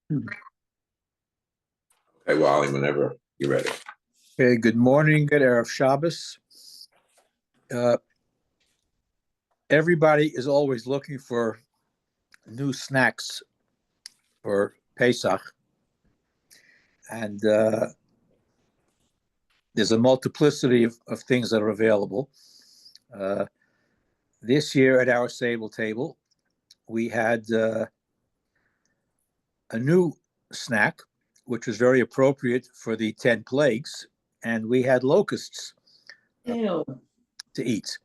Okay, Wally, whenever you're ready. Okay, good morning, good Erev Shabbos. Everybody is always looking for new snacks for Pesach. And there's a multiplicity of things that are available. This year at our Sable table, we had a new snack, which was very appropriate for the 10 plagues, and we had locusts to eat.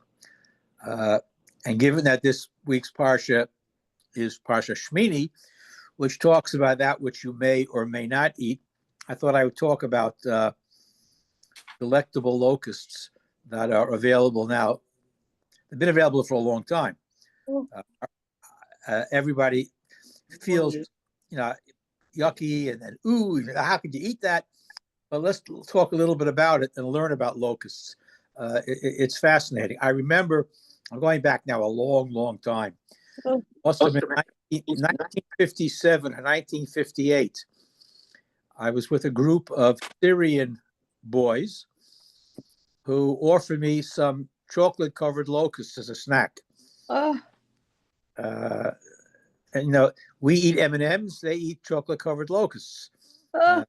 And given that this week's Parsha is Parsha Shmini, which talks about that which you may or may not eat, I thought I would talk about delectable locusts that are available now. They've been available for a long time. Everybody feels, yucky and ooh, how could you eat that? But let's talk a little bit about it and learn about locusts. It's fascinating. I remember, I'm going back now a long, long time. Must have been 1957 or 1958. I was with a group of Syrian boys who offered me some chocolate-covered locusts as a snack. And we eat M&Ms; they eat chocolate-covered locusts. I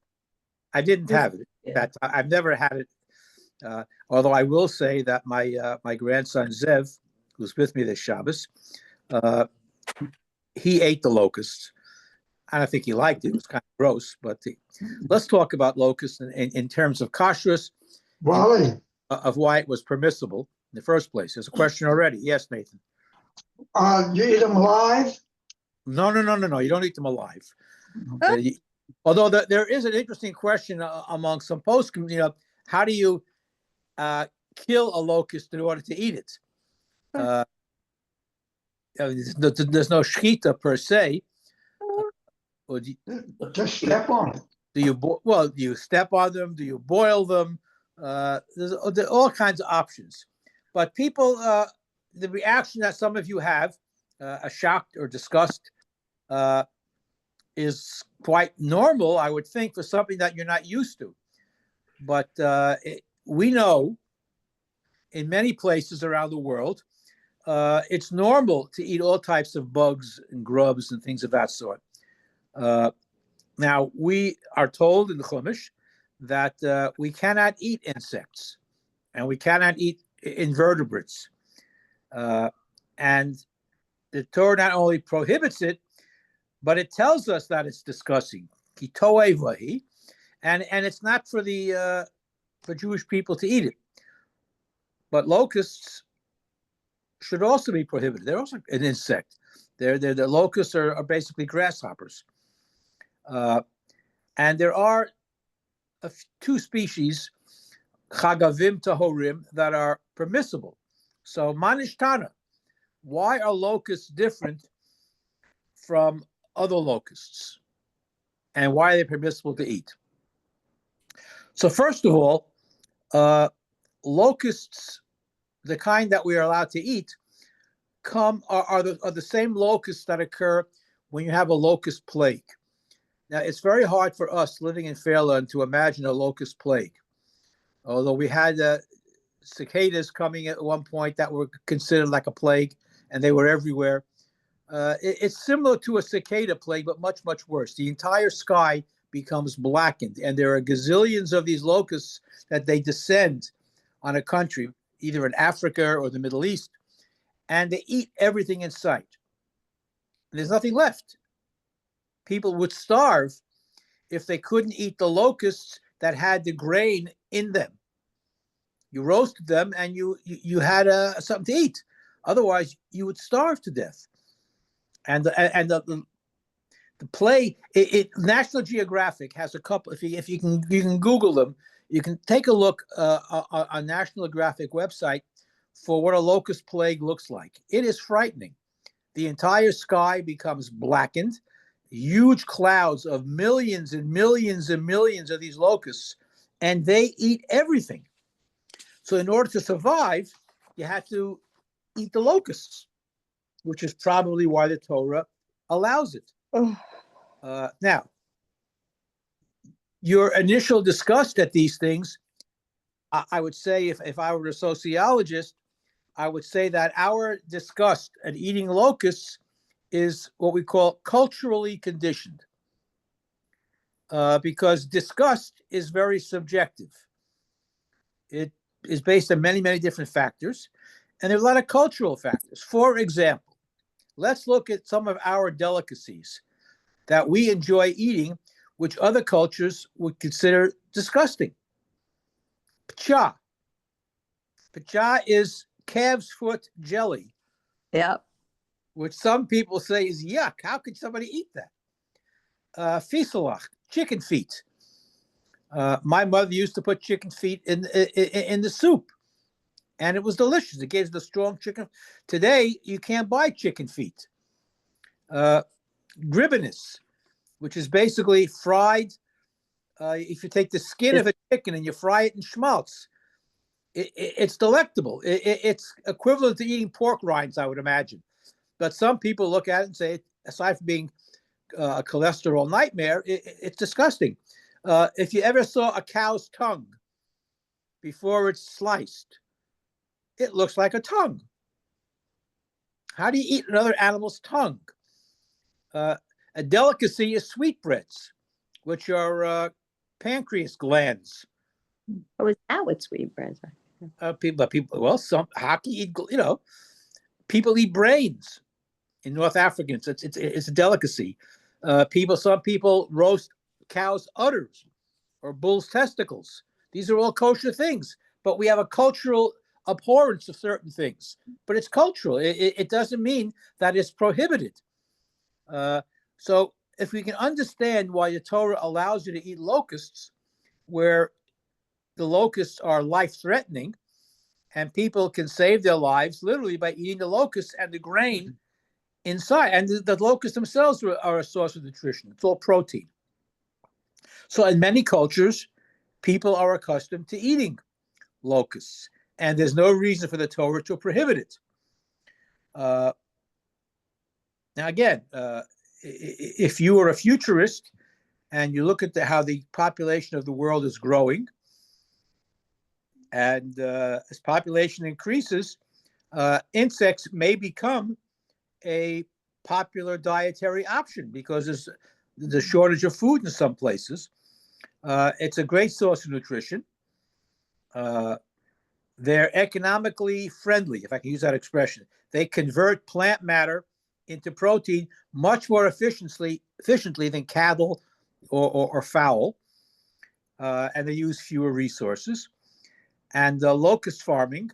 didn't have it. I've never had it. Although I will say that my grandson Zev, who's with me this Shabbos, he ate the locusts. I don't think he liked it. It was kind of gross. But let's talk about locusts in terms of kashrus, Wally, of why it was permissible in the first place. There's a question already. Yes, Nathan. you eat them alive? No. You don't eat them alive. Although there is an interesting question among some poskim. How do you kill a locust in order to eat it? There's no shechita per se. Just step on it. Do you step on them? Do you boil them? There's all kinds of options. But people, the reaction that some of you have, shocked or disgust, is quite normal, I would think, for something that you're not used to. But we know in many places around the world, it's normal to eat all types of bugs and grubs and things of that sort. Now, we are told in the Chumash that we cannot eat insects and we cannot eat invertebrates. And the Torah not only prohibits it, but it tells us that it's disgusting. And it's not for for Jewish people to eat it. But locusts should also be prohibited. They're also an insect. The locusts are basically grasshoppers. And there are two species, chagavim tahorim, that are permissible. So manishtana, why are locusts different from other locusts? And why are they permissible to eat? So first of all, locusts, the kind that we are allowed to eat, are the same locusts that occur when you have a locust plague. Now, it's very hard for us living in Fairland to imagine a locust plague. Although we had cicadas coming at one point that were considered like a plague, and they were everywhere. It's similar to a cicada plague, but much, much worse. The entire sky becomes blackened, and there are gazillions of these locusts that they descend on a country, either in Africa or the Middle East, and they eat everything in sight. And there's nothing left. People would starve if they couldn't eat the locusts that had the grain in them. You roasted them and you had something to eat. Otherwise, you would starve to death. And the play, National Geographic has a couple. If you can Google them, you can take a look on National Geographic website for what a locust plague looks like. It is frightening. The entire sky becomes blackened. Huge clouds of millions and millions and millions of these locusts, and they eat everything. So in order to survive, you have to eat the locusts, which is probably why the Torah allows it. Now, your initial disgust at these things, I would say, if I were a sociologist, I would say that our disgust at eating locusts is what we call culturally conditioned, because disgust is very subjective. It is based on many, many different factors, and there's a lot of cultural factors. For example, let's look at some of our delicacies that we enjoy eating, which other cultures would consider disgusting. Pcha. Pcha is calf's foot jelly, Yep. which some people say is yuck. How could somebody eat that? Fisalach, chicken feet. My mother used to put chicken feet in the soup, and it was delicious. It gave the strong chicken. Today, you can't buy chicken feet. Gribbonis, which is basically fried. If you take the skin of a chicken and you fry it in schmaltz, it's delectable. It's equivalent to eating pork rinds, I would imagine. But some people look at it and say, aside from being a cholesterol nightmare, it's disgusting. If you ever saw a cow's tongue before it's sliced, it looks like a tongue. How do you eat another animal's tongue? A delicacy is sweetbreads, which are pancreas glands. What was that with sweetbreads? Well, some hockey eat, people eat brains in North Africans. It's a delicacy. Some people roast cows' udders or bulls' testicles. These are all kosher things, but we have a cultural abhorrence of certain things. But it's cultural. It doesn't mean that it's prohibited. So if we can understand why the Torah allows you to eat locusts, where the locusts are life-threatening, and people can save their lives literally by eating the locusts and the grain inside. And the locusts themselves are a source of nutrition. It's all protein. So in many cultures, people are accustomed to eating locusts, and there's no reason for the Torah to prohibit it. Now, again, if you are a futurist and you look at how the population of the world is growing, and as population increases, insects may become a popular dietary option because there's the shortage of food in some places. It's a great source of nutrition. They're economically friendly, if I can use that expression. They convert plant matter into protein much more efficiently than cattle or fowl, and they use fewer resources. And locust farming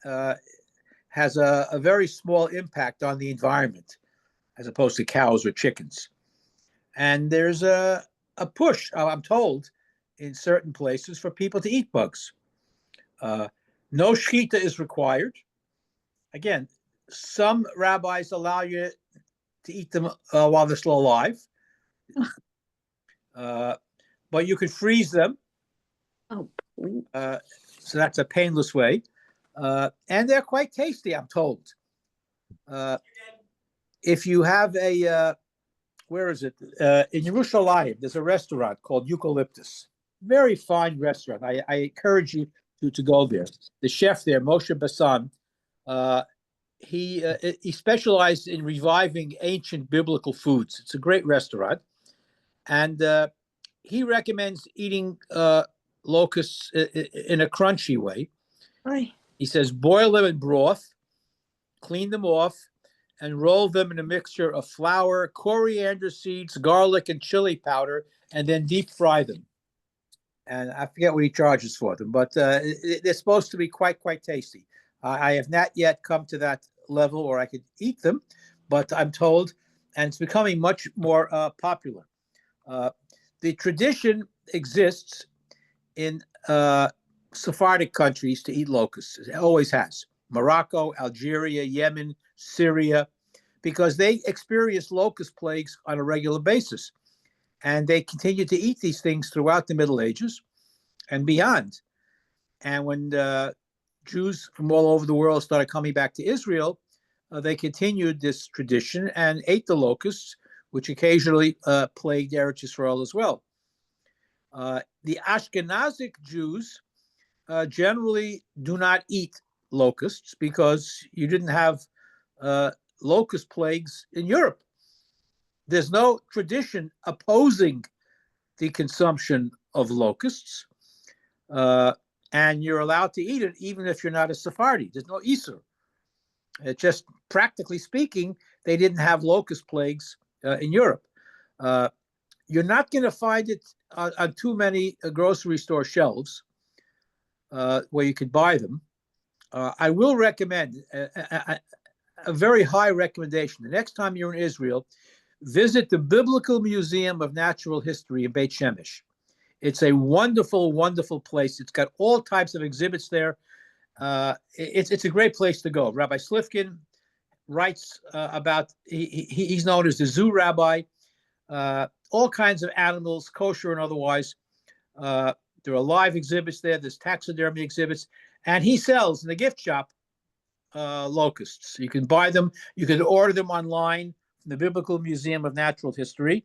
has a very small impact on the environment as opposed to cows or chickens. And there's a push, I'm told, in certain places for people to eat bugs. No shechita is required. Again, some rabbis allow you to eat them while they're still alive. But you could freeze them. Oh, please. So that's a painless way. And they're quite tasty, I'm told. If you have where is it? In Yerushalayim, there's a restaurant called Eucalyptus. Very fine restaurant. I encourage you to go there. The chef there, Moshe Bassan, he specialized in reviving ancient biblical foods. It's a great restaurant. And he recommends eating locusts in a crunchy way. Aye. He says boil them in broth, clean them off, and roll them in a mixture of flour, coriander seeds, garlic, and chili powder, and then deep fry them. And I forget what he charges for them, but they're supposed to be quite tasty. I have not yet come to that level where I could eat them, but I'm told, and it's becoming much more popular. The tradition exists in Sephardic countries to eat locusts. It always has. Morocco, Algeria, Yemen, Syria, because they experience locust plagues on a regular basis. And they continued to eat these things throughout the Middle Ages and beyond. And when Jews from all over the world started coming back to Israel, they continued this tradition and ate the locusts, which occasionally plagued Eretz Yisrael as well. The Ashkenazic Jews generally do not eat locusts because you didn't have locust plagues in Europe. There's no tradition opposing the consumption of locusts, and you're allowed to eat it even if you're not a Sephardi. There's no Isur. It just practically speaking, they didn't have locust plagues in Europe. You're not going to find it on too many grocery store shelves where you could buy them. I will recommend a very high recommendation. The next time you're in Israel, visit the Biblical Museum of Natural History in Beit Shemesh. It's a wonderful, wonderful place. It's got all types of exhibits there. It's a great place to go. Rabbi Slifkin writes about, he's known as the zoo rabbi, all kinds of animals, kosher and otherwise. There are live exhibits there. There's taxidermy exhibits. And he sells in the gift shop locusts. You can buy them. You can order them online from the Biblical Museum of Natural History.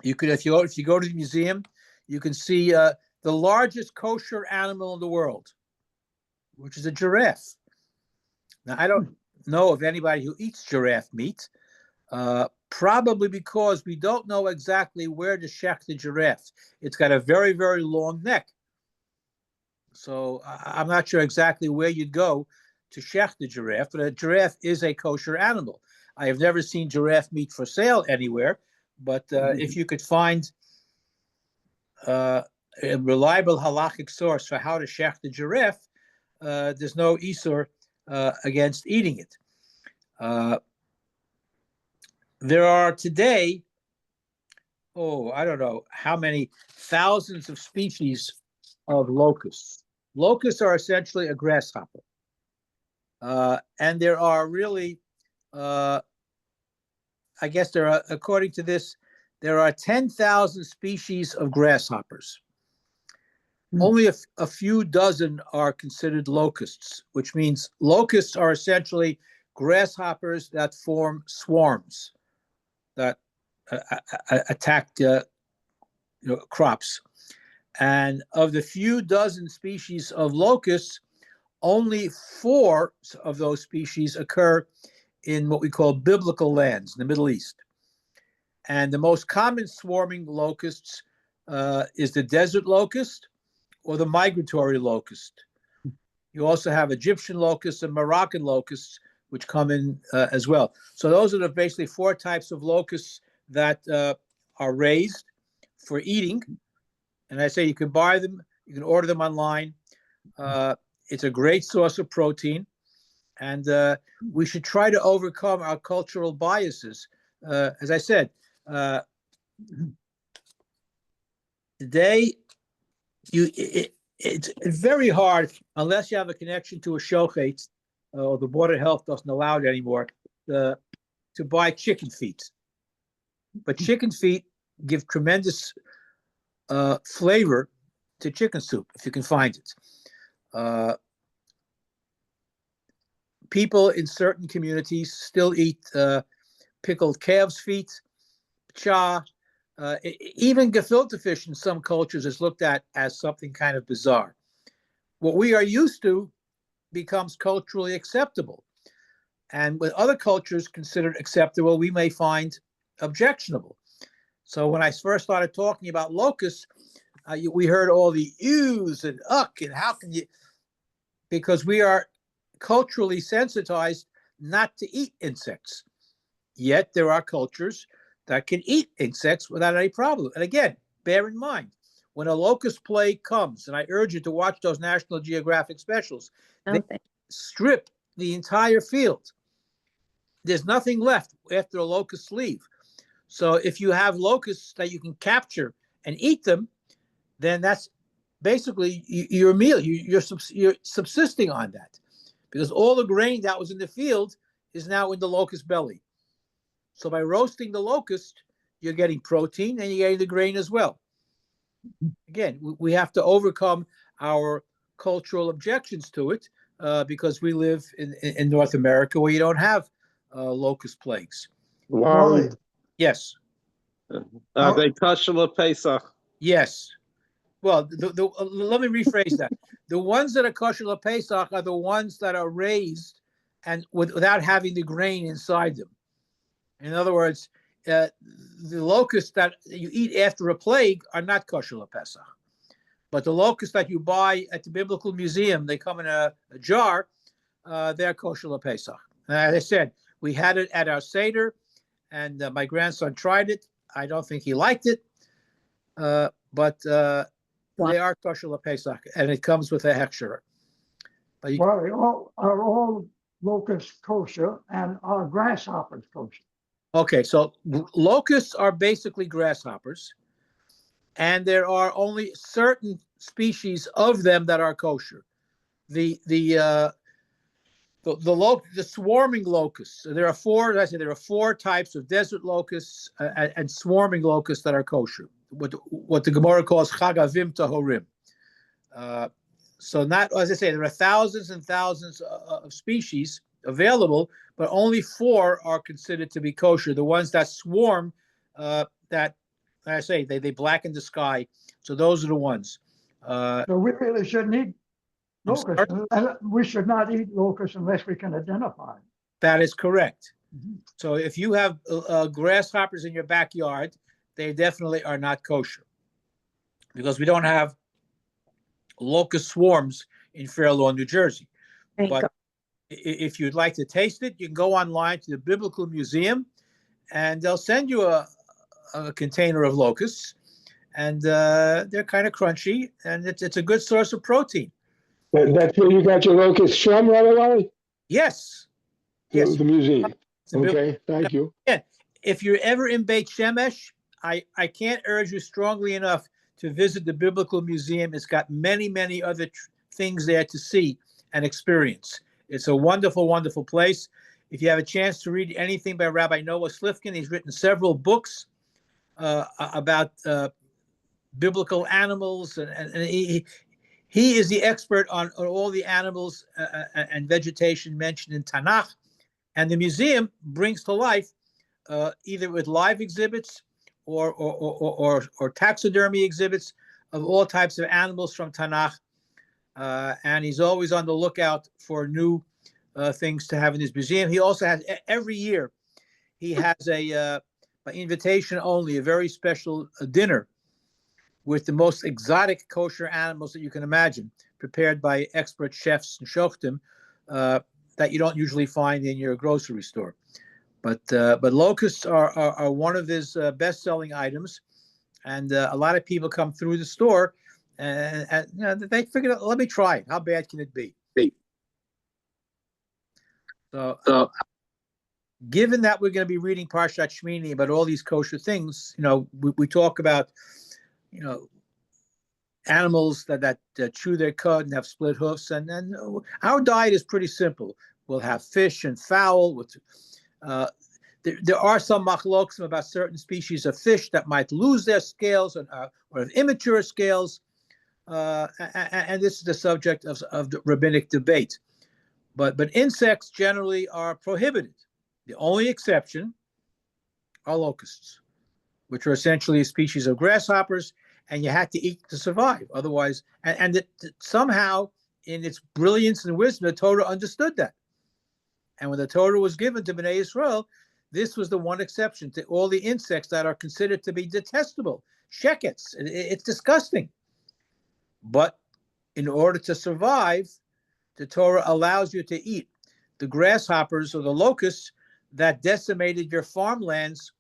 You could, if you go to the museum, you can see the largest kosher animal in the world, which is a giraffe. Now, I don't know of anybody who eats giraffe meat, probably because we don't know exactly where to shech the giraffe. It's got a very, very long neck. So I'm not sure exactly where you'd go to shech the giraffe, but a giraffe is a kosher animal. I have never seen giraffe meat for sale anywhere, but if you could find a reliable halachic source for how to shech the giraffe, there's no isur against eating it. There are today, I don't know how many thousands of species of locusts. Locusts are essentially a grasshopper. And there are really, I guess there are, according to this, there are 10,000 species of grasshoppers. Only a few dozen are considered locusts, which means locusts are essentially grasshoppers that form swarms that attack crops. And of the few dozen species of locusts, only 4 of those species occur in what we call biblical lands in the Middle East. And the most common swarming locusts is the desert locust or the migratory locust. You also have Egyptian locusts and Moroccan locusts, which come in as well. So those are basically 4 types of locusts that are raised for eating. And I say you can buy them, you can order them online. It's a great source of protein. And we should try to overcome our cultural biases. As I said, today, it's very hard, unless you have a connection to a shochet, or the Board of Health doesn't allow it anymore, to buy chicken feet. But chicken feet give tremendous flavor to chicken soup, if you can find it. People in certain communities still eat pickled calves' feet, cha. Even gefilte fish in some cultures is looked at as something kind of bizarre. What we are used to becomes culturally acceptable. And what other cultures considered acceptable, we may find objectionable. So when I first started talking about locusts, we heard all the ews and uck, and how can you, because we are culturally sensitized not to eat insects. Yet there are cultures that can eat insects without any problem. And again, bear in mind, when a locust plague comes, and I urge you to watch those National Geographic specials, they strip the entire field. There's nothing left after the locusts leave. So if you have locusts that you can capture and eat them, then that's basically your meal. You're subsisting on that, because all the grain that was in the field is now in the locust belly. So by roasting the locust, you're getting protein and you're getting the grain as well. Again, we have to overcome our cultural objections to it because we live in North America where you don't have locust plagues. Wally, Yes. Are they kosher Pesach? Yes. Well, let me rephrase that. The ones that are kosher Pesach are the ones that are raised and without having the grain inside them. In other words, the locusts that you eat after a plague are not kosher Pesach. But the locusts that you buy at the Biblical Museum, they come in a jar, they're kosher Pesach. And as I said, we had it at our Seder, and my grandson tried it. I don't think he liked it, but they are kosher Pesach, and it comes with a hechsher. Well, are all locusts kosher and are grasshoppers kosher? Okay, so locusts are basically grasshoppers, and there are only certain species of them that are kosher. The swarming locusts. There are four. As I said, there are four types of desert locusts and swarming locusts that are kosher. What the Gemara calls chagavim tahorim. So not, as I say, there are thousands and thousands of species available, but only four are considered to be kosher. The ones that swarm, that, like I say, they blacken the sky. So those are the ones. So we really shouldn't eat locusts. We should not eat locusts unless we can identify them. That is correct. So if you have grasshoppers in your backyard, they definitely are not kosher, because we don't have locust swarms in Fair Lawn, New Jersey. But if you'd like to taste it, you can go online to the Biblical Museum, and they'll send you a container of locusts, and they're kind of crunchy, and it's a good source of protein. That's where you got your locusts from, Rabbi Wally? Yes. Yes. The museum. The Okay, thank you. Yeah. If you're ever in Beit Shemesh, I can't urge you strongly enough to visit the Biblical Museum. It's got many, many other things there to see and experience. It's a wonderful, wonderful place. If you have a chance to read anything by Rabbi Noah Slifkin, he's written several books about biblical animals, and he is the expert on all the animals and vegetation mentioned in Tanakh. And the museum brings to life either with live exhibits or taxidermy exhibits of all types of animals from Tanakh. And he's always on the lookout for new things to have in his museum. He also has, every year, he has by invitation only, a very special dinner with the most exotic kosher animals that you can imagine, prepared by expert chefs and shoftim that you don't usually find in your grocery store. But locusts are one of his best-selling items, and a lot of people come through the store and you know, they figured out, let me try it. How bad can it be? So given that we're going to be reading Parshat Shmini about all these kosher things, you know, we talk about, you know, animals that chew their cud and have split hoofs, and our diet is pretty simple. We'll have fish and fowl. There are some machlokim about certain species of fish that might lose their scales or have immature scales, and this is the subject of the rabbinic debate. But insects generally are prohibited. The only exception are locusts, which are essentially a species of grasshoppers, and you had to eat to survive. Otherwise, and somehow, in its brilliance and wisdom, the Torah understood that. And when the Torah was given to Bnei Israel, this was the one exception to all the insects that are considered to be detestable. Shekets, it's disgusting. But in order to survive, the Torah allows you to eat the grasshoppers or the locusts that decimated your farmlands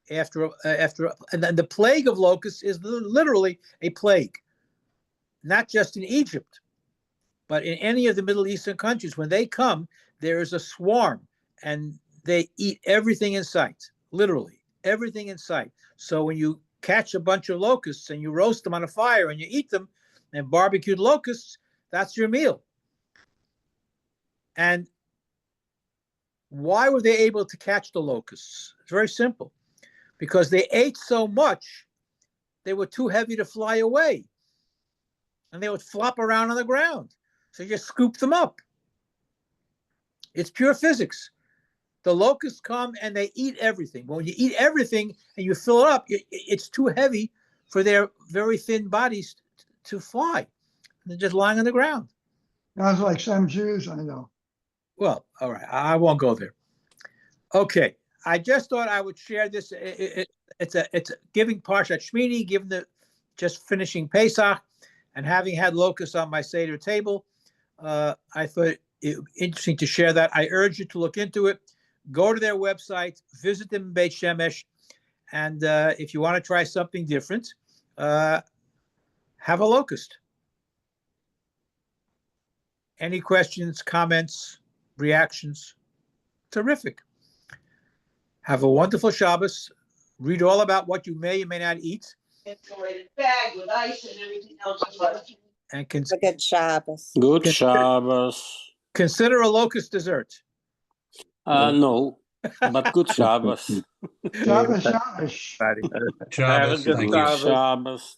after, and then the plague of locusts is literally a plague, not just in Egypt, but in any of the Middle Eastern countries. When they come, there is a swarm, and they eat everything in sight, literally everything in sight. So when you catch a bunch of locusts and you roast them on a fire and you eat them, and barbecued locusts, that's your meal. And why were they able to catch the locusts? It's very simple. Because they ate so much, they were too heavy to fly away. And they would flop around on the ground. So you just scoop them up. It's pure physics. The locusts come and they eat everything. But when you eat everything and you fill it up, it's too heavy for their very thin bodies to fly. They're just lying on the ground. Sounds like some Jews I know. Well, all right, I won't go there. Okay, I just thought I would share this. It's a giving Parshat Shmini, given the just finishing Pesach, and having had locusts on my Seder table, I thought it interesting to share that. I urge you to look into it. Go to their website, visit them in Beit Shemesh, and if you want to try something different, have a locust. Any questions, comments, reactions? Terrific. Have a wonderful Shabbos. Read all about what you may or may not eat. Insulated bag with ice and everything else. And Good Shabbos. Good Shabbos. consider a locust dessert. No, but good Shabbos. Shabbos, Shabbos. Have a Shabbos, good thank you. Good Shabbos. Shabbos.